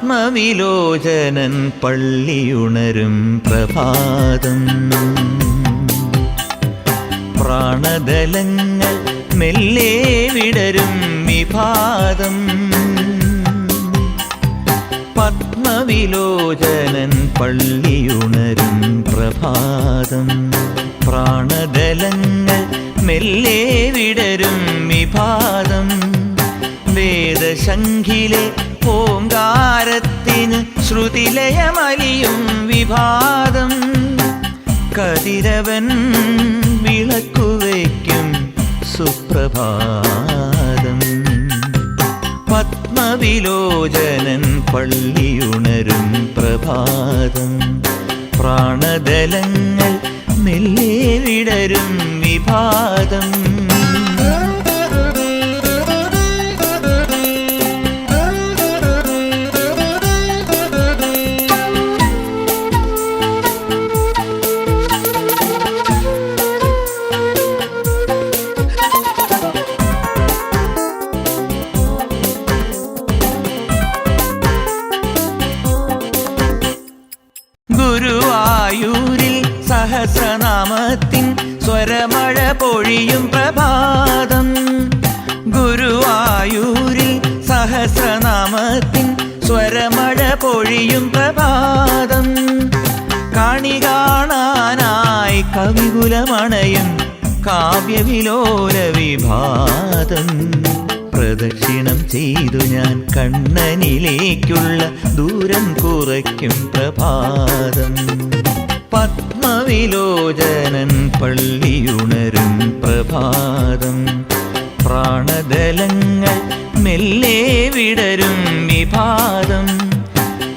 പത്മവിലോചനൻ പള്ളിയുണരും പ്രഭാതം. പ്രാണദലങ്ങൾ മെല്ലെ വിടരും വിഭാതം. പത്മവിലോചനൻ പള്ളിയുണരും പ്രഭാതം. പ്രാണദലങ്ങൾ മെല്ലെ വിടരും വിഭാതം. വേദശംഖിലെ ഓങ്കാരത്തിന് ശ്രുതിലയമലിയും വിഭാതം. കതിരവൻ വിളക്കുവയ്ക്കും സുപ്രഭാതം. പത്മവിലോചനൻ പള്ളിയുണരും പ്രഭാതം. പ്രാണദലങ്ങൾ മെല്ലെ വിടരും വിഭാതം. ഗുരുവായൂരിൽ സഹസ്രനാമത്തിൻ സ്വരമഴ പൊഴിയും പ്രഭാതം. ഗുരുവായൂരിൽ സഹസ്രനാമത്തിൻ സ്വരമഴ പൊഴിയും പ്രഭാതം. കാണി കാണാനായി കവികുലമണയും കാവ്യവിലോല വിഭാതം. പ്രദക്ഷിണം ചെയ്തു ഞാൻ കണ്ണനിലേക്കുള്ള ദൂരം കുറയ്ക്കും പ്രഭാതം. പത്മവിലോചനൻ പള്ളിയുണരും പ്രഭാതം. പ്രാണദലങ്ങൾ മെല്ലെ വിടരും വിഭാതം.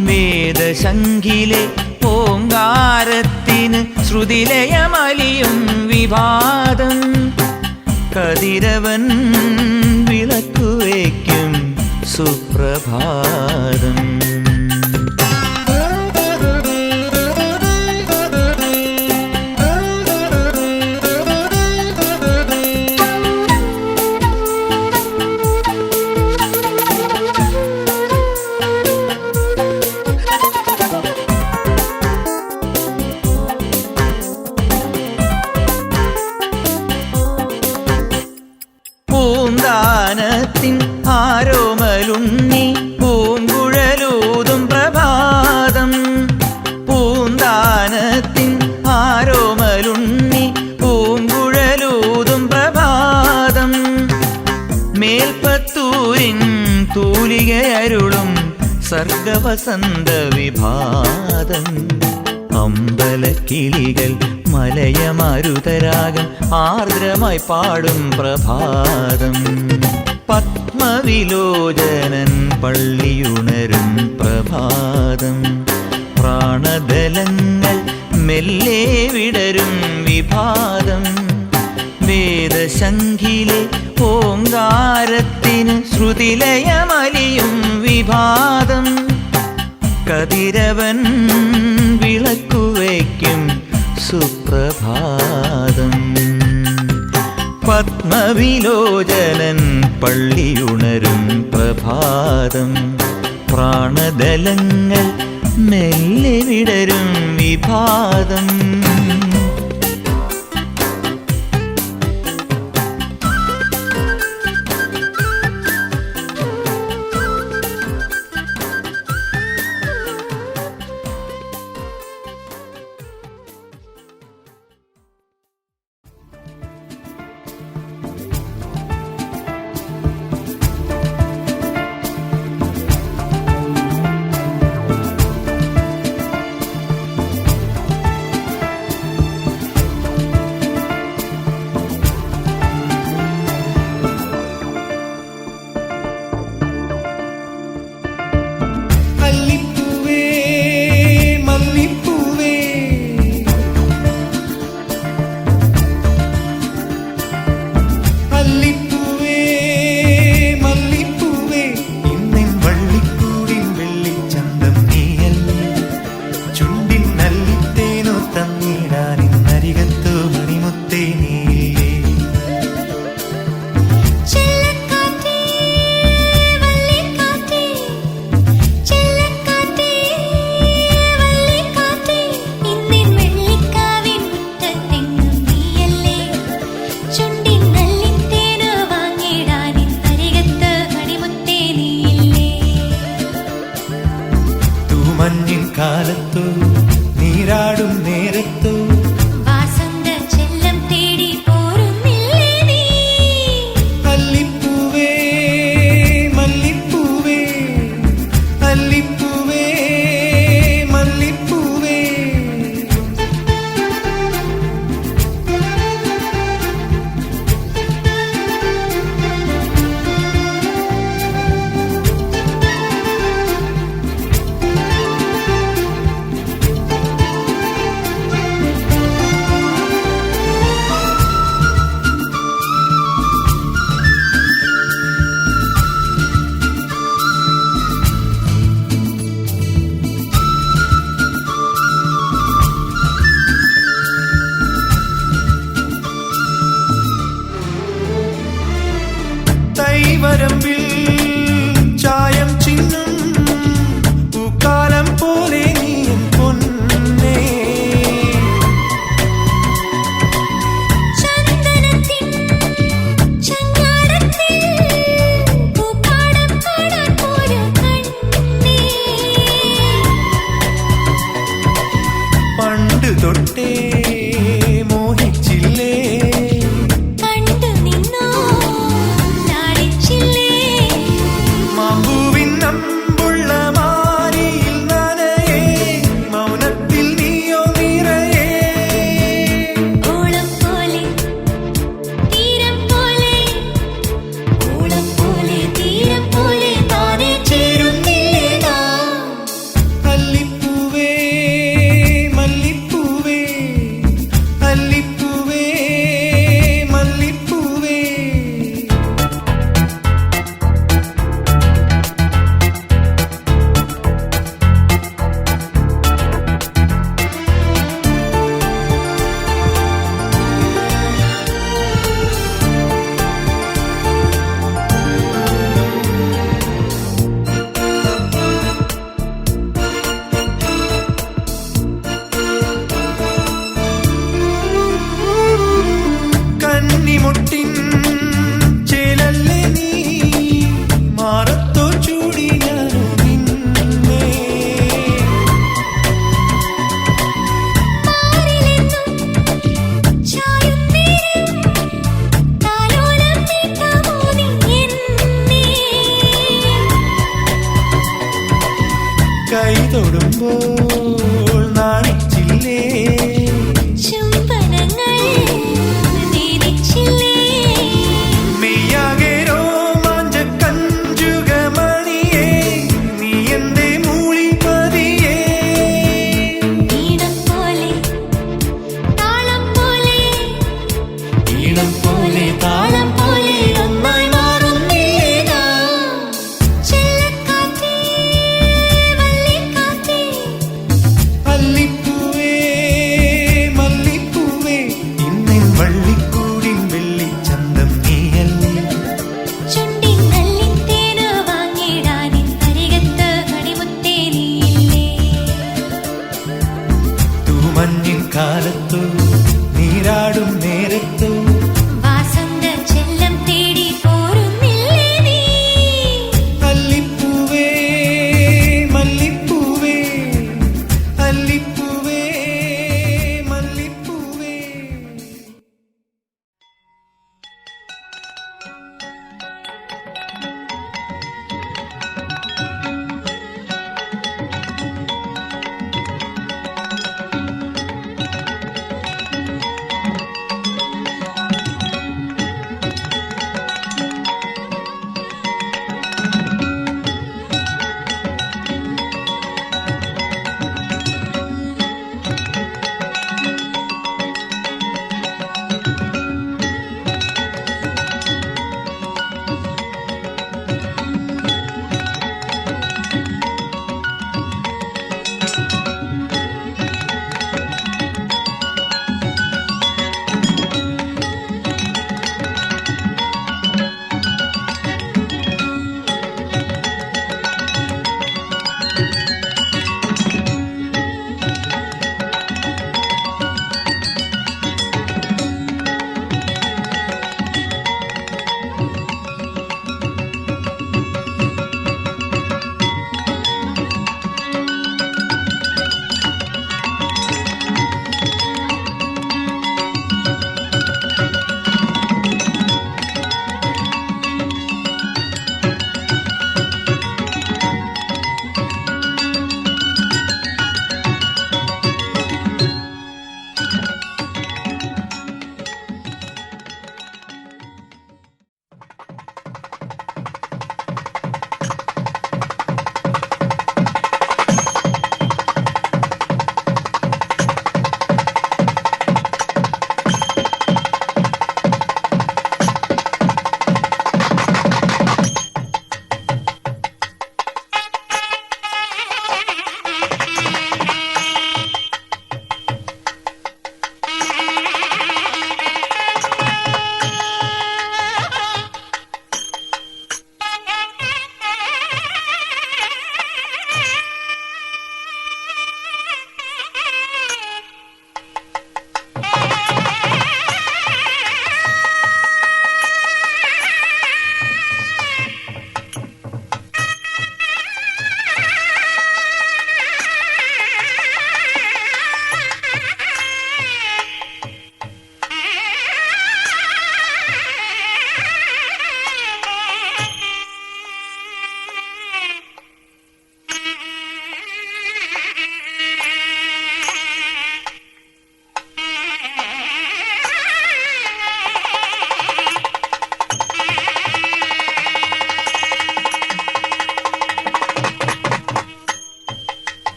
വേദശംഖിലെ ഓങ്കാരത്തിന് ശ്രുതിലയമലിയും വിഭാതം. കതിരവൻ വിളക്കുവയ്ക്കും സുപ്രഭാതം. പൂന്താനത്തിൻ ആരോമലുണ്ണി പൂങ്കുഴലൂതും പ്രഭാതം. പൂന്താനത്തിൻ ആരോമലുണ്ണി പൂങ്കുഴലൂതും പ്രഭാതം. മേൽപ്പത്തൂരിൻ തൂലികയരുളും സർഗവസന്ത വിഭാതം. അമ്പലക്കിളികൾ മലയമരുതരാഗം ആർദ്രമായി പാടും പ്രഭാതം. പത്മവിലോചനൻ പള്ളിയുണരും പ്രഭാതം. പ്രാണദലങ്ങൾ മെല്ലെ വിടരും വിഭാതം. വേദശംഖിലെ ഓങ്കാരത്തിന് ശ്രുതിലയമലിയും വിഭാതം. കതിരവൻ വിളക്കുവയ്ക്കും സുപ്രഭാതം. പത്മവിലോചനൻ പള്ളിയുണരും പ്രഭാതം. പ്രാണദലങ്ങൾ മെല്ലെ വിടരും വിഭാതം. കാലത്തു നീരാടും നേരത്തു വാസന്ത ചെല്ലം തേടി പോരുന്നില്ലേ നീ? അല്ലിപ്പൂവേ മല്ലിപ്പൂവേ അല്ലിപ്പൂവേ മല്ലിപ്പൂവേ തൈവരമ്പിൽ ചായം ചിന്നും പൂക്കാലം പോലെ നീയും പൊന്നേ ചന്ദനത്തിൻ ചങ്ങാടത്തിൽ പൂപ്പാടം പാടാൻ പോരു കണ്ണേ. പണ്ട് തൊട്ടേ മോഹിച്ചില്ലേ കണ്ടു നിന്നോ നാണിച്ചില്ലേ? മാമ്പൂവിൻ നമ്പുള്ള മാരിയിൽ നനയേ മൗനത്തിൽ നീയോ നിറയേ ഓളം പോലെ തീരം പോലെ ഓളം പോലെ തീരം പോലെ താനേ ചേരുന്നില്ലേ നാം? അല്ലിപ്പൂവേ മല്ലിപ്പൂവേ അല്ലിപ്പൂവേ മല്ലിപ്പൂവേ കന്നിമുട്ടിൻ ചേലല്ലേ നീ മാറത്തോ ചൂടി ഞാനു നിന്നെ മാറിലെന്നും ചായും നേരം താലോലം നീട്ടാമോ നീ എന്നെ? കൈ തൊടുമ്പോൾ നാണിച്ചില്ലേ ചുംബനങ്ങൾ നീതിച്ചില്ലേ? മെയ്യാകെ രോമാഞ്ച കഞ്ചുകമണിയേ നീ എന്തേ മൂളി പതിയേ ഈണം പോലെ താളം പോലെ ഈണം പോലെ താളം പോലെ ഒന്നായി മാറുന്നില്ലേ നാം? ചെല്ലക്കാറ്റേ വള്ളിക്കാറ്റേ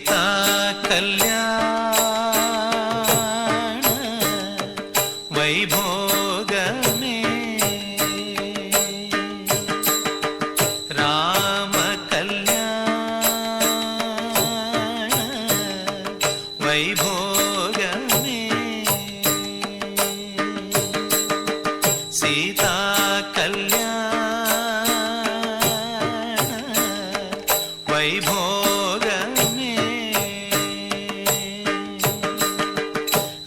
സീതാ കല്യാണ വൈഭോഗമേ രാമ കല്യാണ വൈഭോഗമേ സീതാ കല്യാണ വൈഭോഗമേ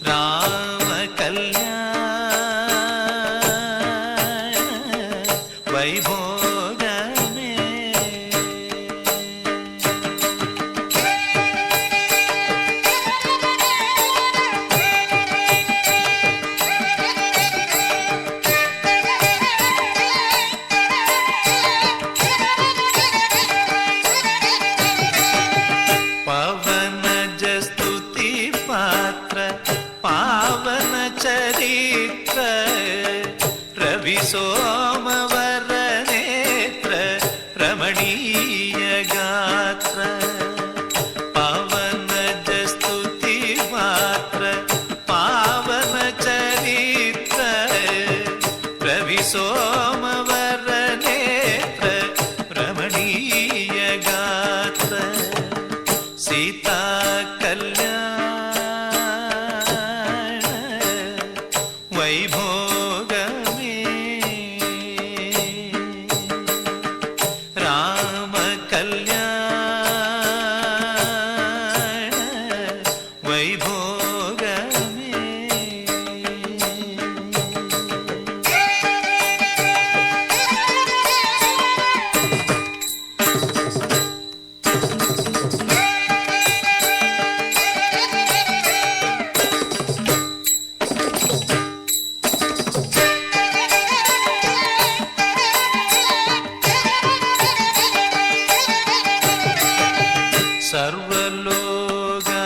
രാമ കല്യാണ വൈഭോഗമേ पवनज स्तुति पात्र पावन चरित्र रवि सोमवर नेत्र रमणीय गात्र पवनज स्तुति पात्र पावन चरित्र रवि सोमवर नेत्र रमणीय गात्र सीता कल्याण वैभोगमे राम कल्याण वैभोगमे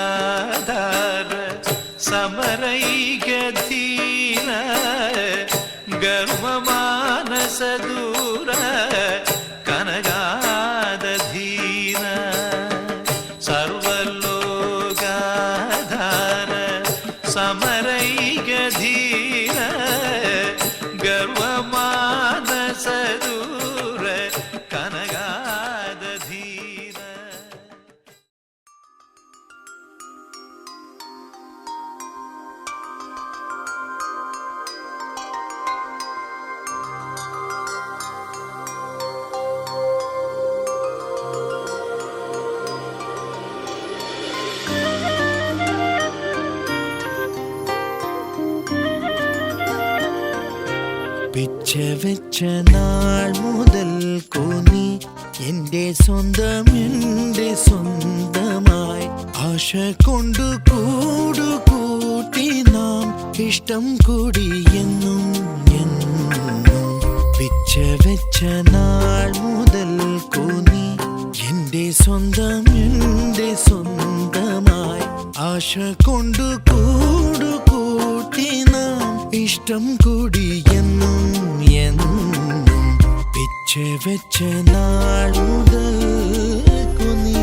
सर्वलोगाधार समरैकधीर गर्वमानसदूर कनगादधीर सर्वलोगाधार समरैकधीर गर्वमानसदूर कनगादधीर പിച്ച വെച്ച നാൾ മുതൽ കോന്നി എന്റെ സ്വന്തമായി ആശ കൊണ്ടു കൂടുകൂട്ടി നാം ഇഷ്ടം കൂടി എന്നും പിച്ച വെച്ച നാൾ മുതൽ കോന്നി എന്റെ സ്വന്തമായി ആശ കൊണ്ടു കൂടുകൂട്ടി നാം ഇഷ്ടം കൂടി എന്നും പിച്ച വെച്ച നാൾ മുതൽ കോന്നി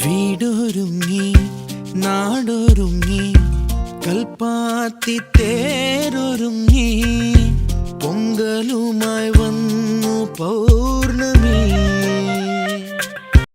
വീടൊരുങ്ങി നാടൊരുങ്ങി കൽപ്പാത്തി തേരൊരുങ്ങി പൊങ്കലുമായി വന്നു പൗർണമി